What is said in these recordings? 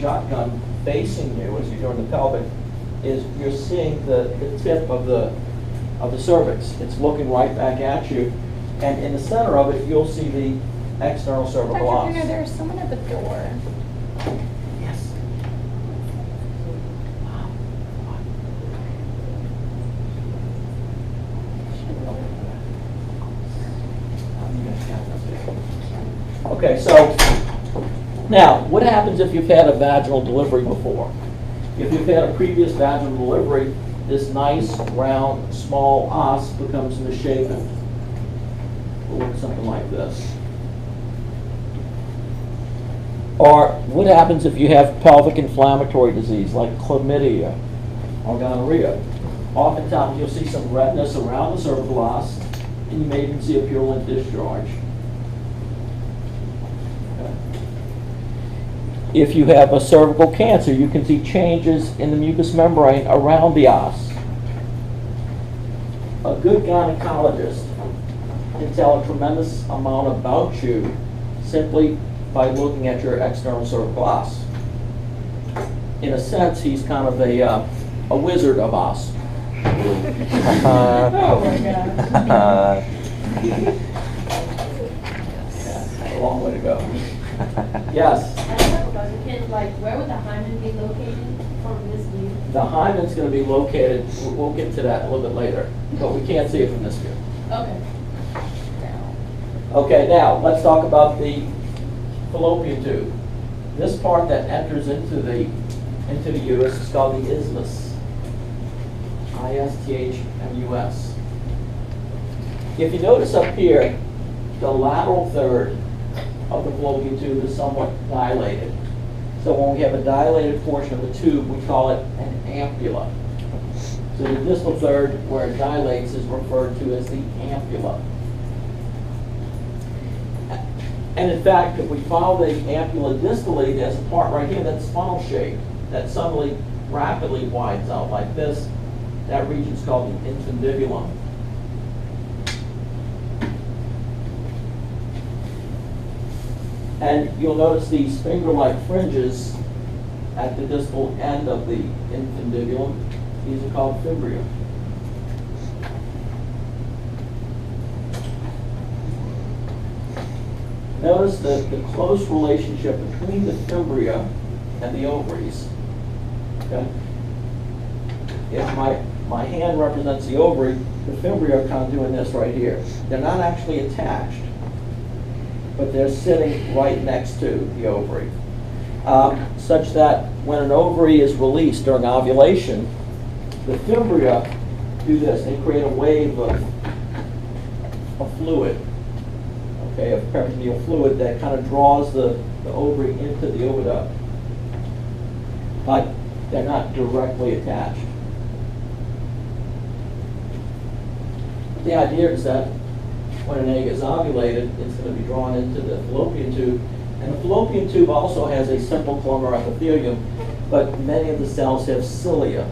shotgun facing you as you're doing the pelvic, is you're seeing the tip of the cervix. It's looking right back at you, and in the center of it, you'll see the external cervical os. Dr. Finger, there's someone at the door. Yes. Okay, so now, what happens if you've had a vaginal delivery before? If you've had a previous vaginal delivery, this nice, round, small os becomes misshapen. It'll look something like this. Or what happens if you have pelvic inflammatory disease like chlamydia or gonorrhea? Oftentimes you'll see some redness around the cervical os, and you may even see a purulent discharge. If you have a cervical cancer, you can see changes in the mucous membrane around the os. A good gynecologist can tell a tremendous amount about you simply by looking at your external cervical os. In a sense, he's kind of a wizard of os. Oh my God. Yeah, a long way to go. Yes? I have a question. Where would the hymen be located from this view? The hymen's going to be located, we'll get to that a little bit later, but we can't see it from this view. Okay. Okay, now let's talk about the fallopian tube. This part that enters into the uterus is called the isthmus. I-S-T-H-M-U-S. If you notice up here, the lateral third of the fallopian tube is somewhat dilated. So when we have a dilated portion of the tube, we call it an ampulla. So the distal third, where it dilates, is referred to as the ampulla. And in fact, if we follow the ampulla distally, there's a part right here that's funnel shaped, that suddenly rapidly widens out like this. That region is called the infundibulum. And you'll notice these finger-like fringes at the distal end of the infundibulum. These are called fibria. Notice the close relationship between the fibria and the ovaries. Okay? If my hand represents the ovary, the fibria are kind of doing this right here. They're not actually attached, but they're sitting right next to the ovary. Such that when an ovary is released during ovulation, the fibria do this. They create a wave of fluid, okay, of peritoneal fluid that kind of draws the ovary into the oviduct. But they're not directly attached. The idea is that when an egg is ovulated, it's going to be drawn into the fallopian tube. And the fallopian tube also has a simple columnar epithelium, but many of the cells have cilia.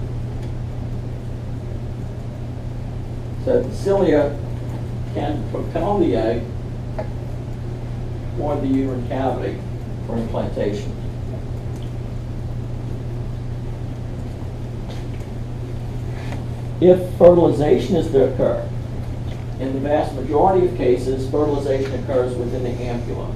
So the cilia can propel the egg toward the uterine cavity for implantation. If fertilization is to occur, in the vast majority of cases, fertilization occurs within the ampulla.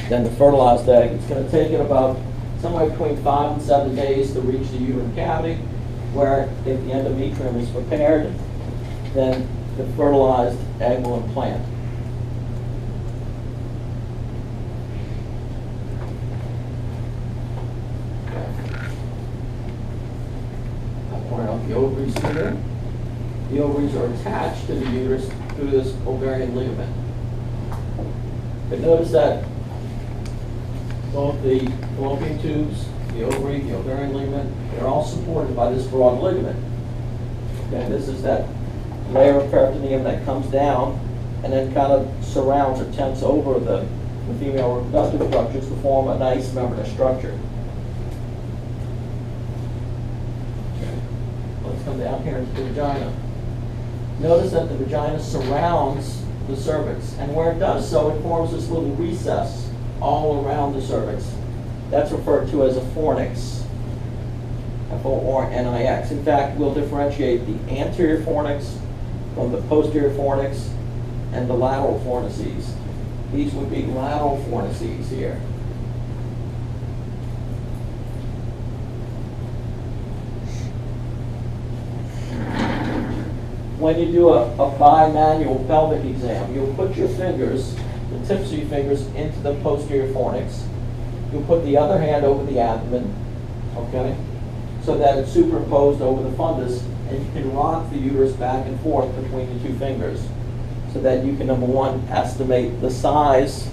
Then the fertilized egg, it's going to take it about somewhere between 5 and 7 days to reach the uterine cavity, where if the endometrium is prepared, then the fertilized egg will implant. The ovaries here. The ovaries are attached to the uterus through this ovarian ligament. But notice that both the fallopian tubes, the ovary, the ovarian ligament, they're all supported by this broad ligament. Okay, this is that layer of peritoneum that comes down and then kind of surrounds or tents over the female reproductive structures to form a nice membranous structure. Come down here into the vagina. Notice that the vagina surrounds the cervix. And where it does so, it forms this little recess all around the cervix. That's referred to as a fornix. F-O-R-N-I-X. In fact, we'll differentiate the anterior fornix from the posterior fornix and the lateral fornices. These would be lateral fornices here. When you do a bimanual pelvic exam, you'll put your fingers, the tips of your fingers, into the posterior fornix. You'll put the other hand over the abdomen, okay, so that it's superimposed over the fundus, and you can rock the uterus back and forth between the two fingers, so that you can, number one, estimate the size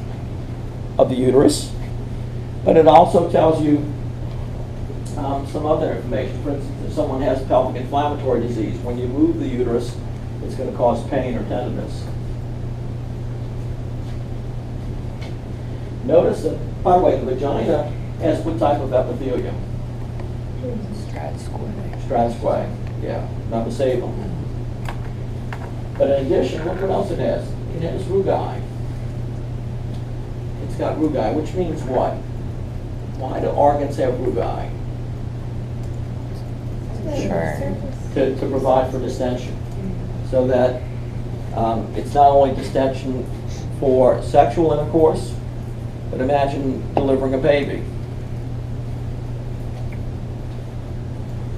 of the uterus, but it also tells you some other information. For instance, if someone has pelvic inflammatory disease, when you move the uterus, it's going to cause pain or tenderness. Notice that, by the way, the vagina has what type of epithelium? Stratisquae, yeah, not the sabum. But in addition, look what else it has. It has rugae. It's got rugae, which means what? Why do organs have rugae? Sure. To provide for distension. So that it's not only distension for sexual intercourse, but imagine delivering a baby.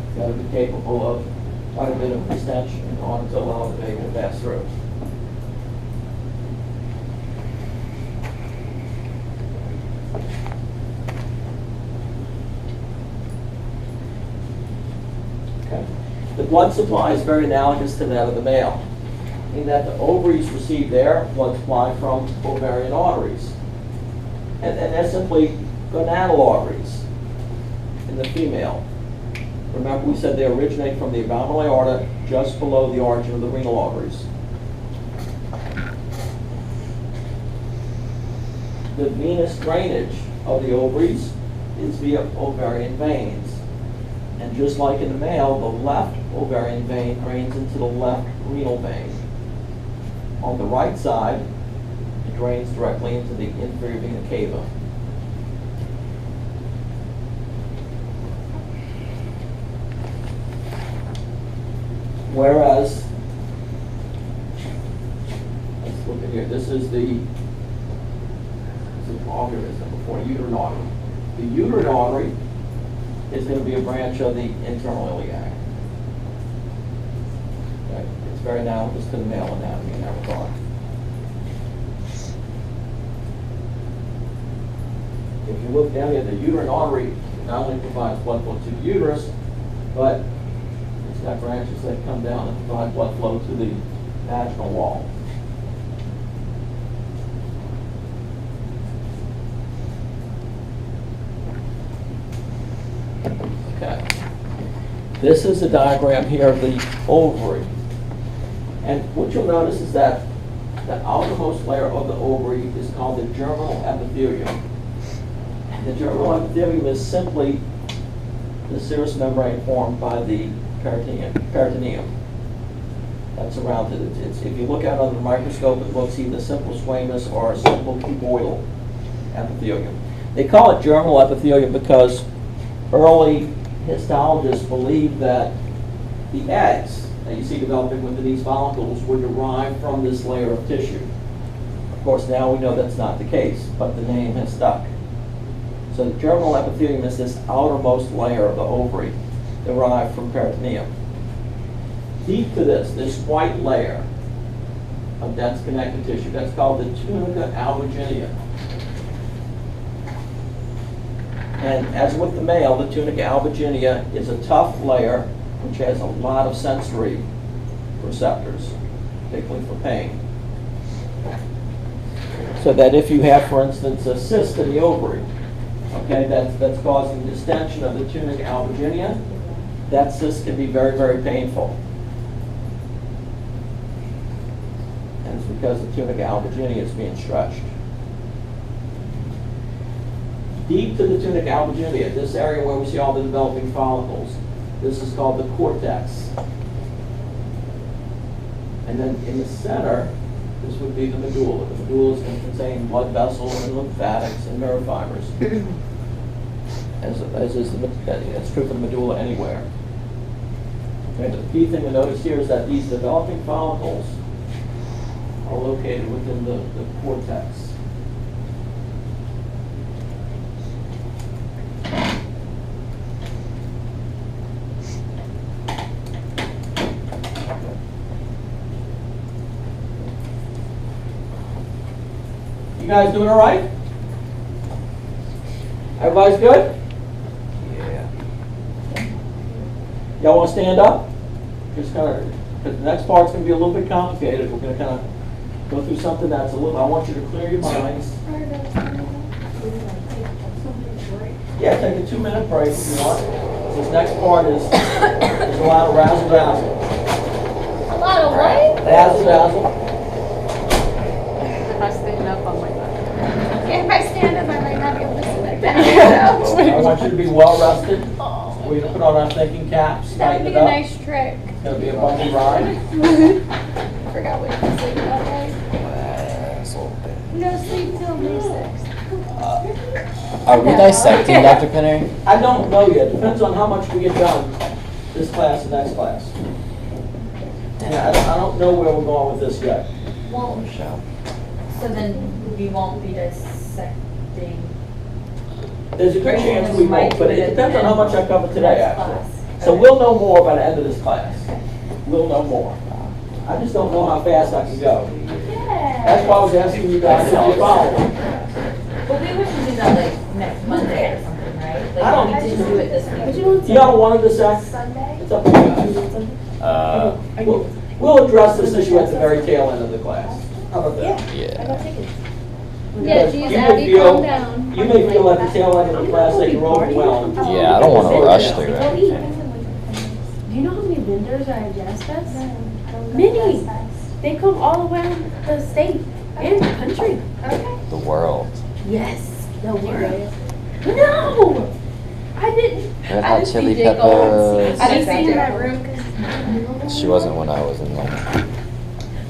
You've got to be capable of quite a bit of distension in order to allow the baby to pass through. Okay. The blood supply is very analogous to that of the male, in that the ovaries receive their blood supply from ovarian arteries. And they're simply gonadal arteries in the female. Remember, we said they originate from the abdominal aorta just below the origin of the renal arteries. The venous drainage of the ovaries is via ovarian veins. And just like in the male, the left ovarian vein drains into the left renal vein. On the right side, it drains directly into the inferior vena cava. Whereas, let's look at here, this is the uterine artery. The uterine artery is going to be a branch of the internal iliac. Okay. It's very analogous to the male anatomy in that regard. If you look down here, the uterine artery not only provides blood flow to the uterus, but it's got branches that come down and provide blood flow to the vaginal wall. Okay. This is a diagram here of the ovary. And what you'll notice is that the outermost layer of the ovary is called the germinal epithelium. The germinal epithelium is simply the serous membrane formed by the peritoneum. That's around it. If you look at it under the microscope, it looks either simple squamous or simple cuboidal epithelium. They call it germinal epithelium because early histologists believed that the eggs that you see developing within these follicles were derived from this layer of tissue. Of course, now we know that's not the case, but the name has stuck. So the germinal epithelium is this outermost layer of the ovary derived from peritoneum. Deep to this white layer of dense connective tissue, that's called the tunica albuginea. And as with the male, the tunica albuginea is a tough layer which has a lot of sensory receptors, particularly for pain. So that if you have, for instance, a cyst in the ovary, okay, that's causing distension of the tunica albuginea, that cyst can be very, very painful. And it's because the tunica albuginea is being stretched. Deep to the tunica albuginea, this area where we see all the developing follicles, this is called the cortex. And then in the center This would be the medulla. The medulla is going to contain blood vessels and lymphatics and nerve fibers. As is it's true for the medulla anywhere. Okay, the key thing to notice here is that these developing follicles are located within the cortex. You guys doing all right? Everybody's good? Yeah. Y'all want to stand up? Just kind of, because the next part's going to be a little bit complicated. We're going to kind of go through something that's a little, I want you to clear your minds. Yeah, take a 2-minute break if you want. This next part is a lot of razzle-dazzle. A lot of what? Razzle-dazzle. If I stand up, I might not. Yeah, if I stand up, I might not be able to sit back I want you to be well rested. We're going to put on our thinking caps, That'd tighten be it a up. nice trick. It's going to be a bumpy ride. Forgot what you said about that. No sleep till May 6th. Are we dissecting, Dr. Pinner? I don't know yet. Depends on how much we get done this class and next class. Yeah, I don't know where we're going with this yet. Well, so then we won't be dissecting. There's a good chance we might, but it depends on how much I cover today, Next actually. class. So we'll know more by the end of this class. We'll know more. I just don't know how fast I can go. That's why I was asking you guys if you follow. But we wouldn't do that like next Monday or something, right? Like I don't- we didn't do it this week. Y'all want to dissect? Sunday? It's up to you guys. We'll address this issue at the very tail end of the class. How about that? Yeah. Yeah, Because geez, you may Abby, feel- calm down. You may feel at the tail end of the class that you're overwhelmed. Yeah, I don't want to rush through it. Do you know how many vendors are at Jazz Fest? Many. They come all the way around the state and the country. Okay. The world. Yes, the world. No! I didn't. Red I Hot didn't see Chili Jake Peppers. I didn't see him in that room. She wasn't when I was in there.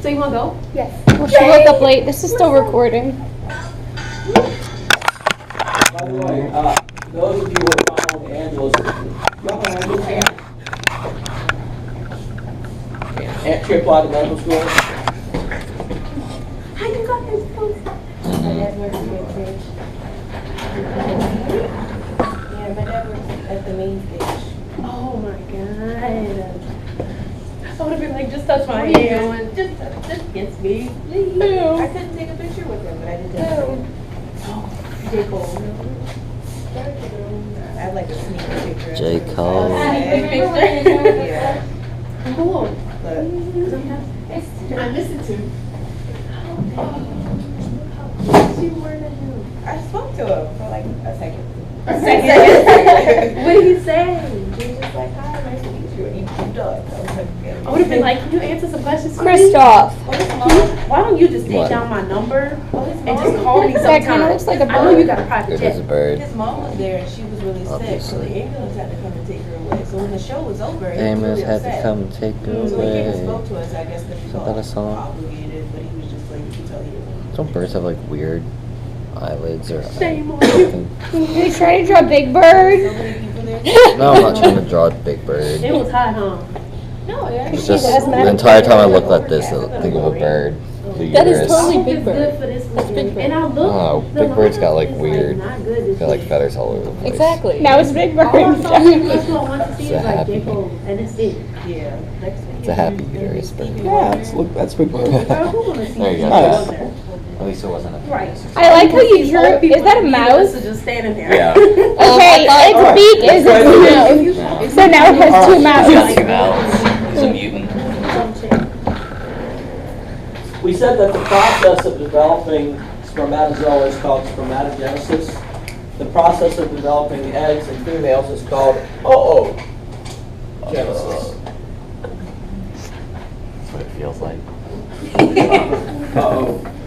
So you want to go? Yes. Well, she woke up late. This is still recording. By the way, those of you who are following Angela's, y'all know Angela's aunt? Aunt Chip out of medical school. How you got this post? My dad works at Bridge. Yeah, my dad works at the main stage. Oh my god. I would have been like, just touch my What are you hand. Just kiss me, please. I couldn't take a picture with him, but I did that. J. Cole. I have like a sneak picture. J. Cole. Yeah. Cool. But Can I listen to? She worded him. I spoke to him for like a second. A second. What did he say? He was just like, hi, nice to meet you. And he moved up. I was like, yeah. I would have been like, can you answer some questions for me? Christoph. Oh, his Can mom? you- Why don't you just take What? down my number Oh, his and mom? just call me That sometime? kinda looks like a I know you bird. got a private It is a jet. bird. His mom was there and she was really sick, so the Obviously. ambulance had to come and take her away. So when the show was over, he was Amos really had upset. to come take her So he came and spoke away. to us, I guess, because he Isn't felt that a song? obligated, but he was just like, you could tell he didn't. Don't birds have like weird eyelids or Shame on something? Are you trying to draw Big Bird? So many people there? No, I'm not trying to draw a big bird. It was hot, huh? No, yeah. It's just the entire time I look like this, I think of a bird. The That is uterus. totally I hope Big it's Bird. good for this That's weekend. Big Bird. And I look. Oh, the Big Bird's got, like, lineup is, weird- not good this Got like week. feathers all over the place. Exactly. Now it's Big Bird. All I saw, that's what I want to see It's is a like happy- J. Cole, and it's it. Yeah, next week. It's a happy uterus bird. That's big Girl, who wanna see There you you go. out Nice. there? At least it wasn't a Right. I like how you drew. Is that a mouse? Just standing there. Yeah. Okay, its beak is its mouth. So now it has two mouths. Two mouths. It's a mutant. We said that the process of developing spermatozoa is called spermatogenesis. The process of developing eggs in females is called oogenesis. That's what it feels like.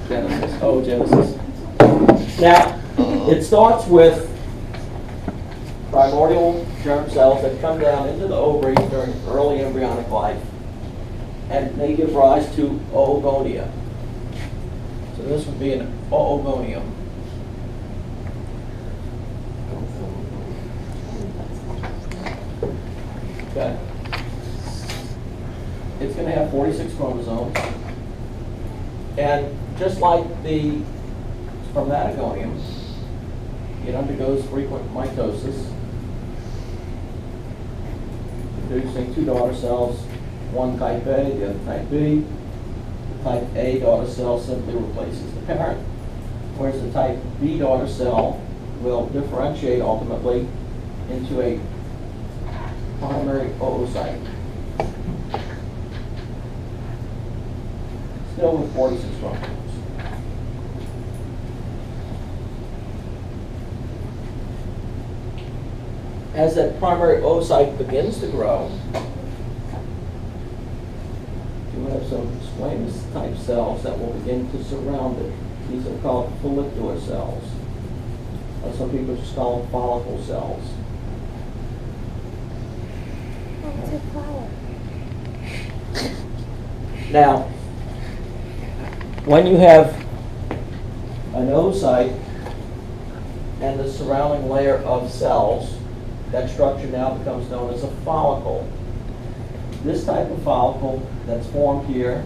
Genesis. Oogenesis. Now, it starts with primordial germ cells that come down into the ovary during early embryonic life, and they give rise to oogonia. this would be an oogonium. Okay. It's going to have 46 chromosomes. And just like the spermatogonium, it undergoes frequent mitosis, producing two daughter cells, one type A, the other type B. The type A daughter cell simply replaces the parent, whereas the type B daughter cell will differentiate ultimately into a primary oocyte. Still with 46 chromosomes. As that primary oocyte begins to grow, you have some squamous type cells that will begin to surround it. These are called follicular cells. Or some people just call them follicle cells. It's a flower. Now, when you have an oocyte and the surrounding layer of cells, that structure now becomes known as a follicle. This type of follicle that's formed here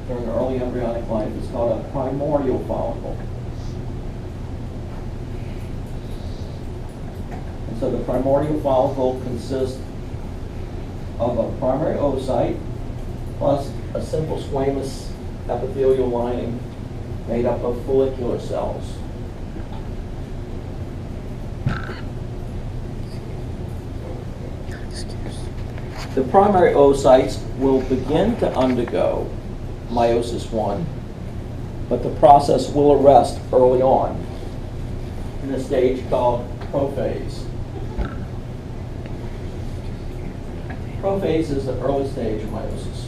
during early embryonic life is called a primordial follicle. And so the primordial follicle consists of a primary oocyte plus a simple squamous epithelial lining made up of follicular cells. The primary oocytes will begin to undergo meiosis I, but the process will arrest early on in a stage called prophase. Prophase is the early stage of meiosis.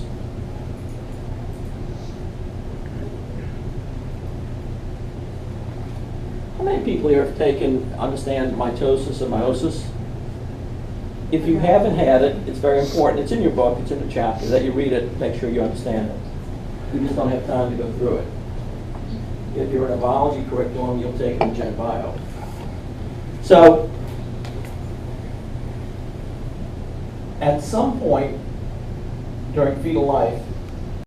How many people here have understand mitosis and meiosis? If you haven't had it, it's very important. It's in your book, it's in the chapter, that you read it, make sure you understand it. You just don't have time to go through it. If you're in a biology curriculum, you'll take it in Gen Bio. So, at some point during fetal life,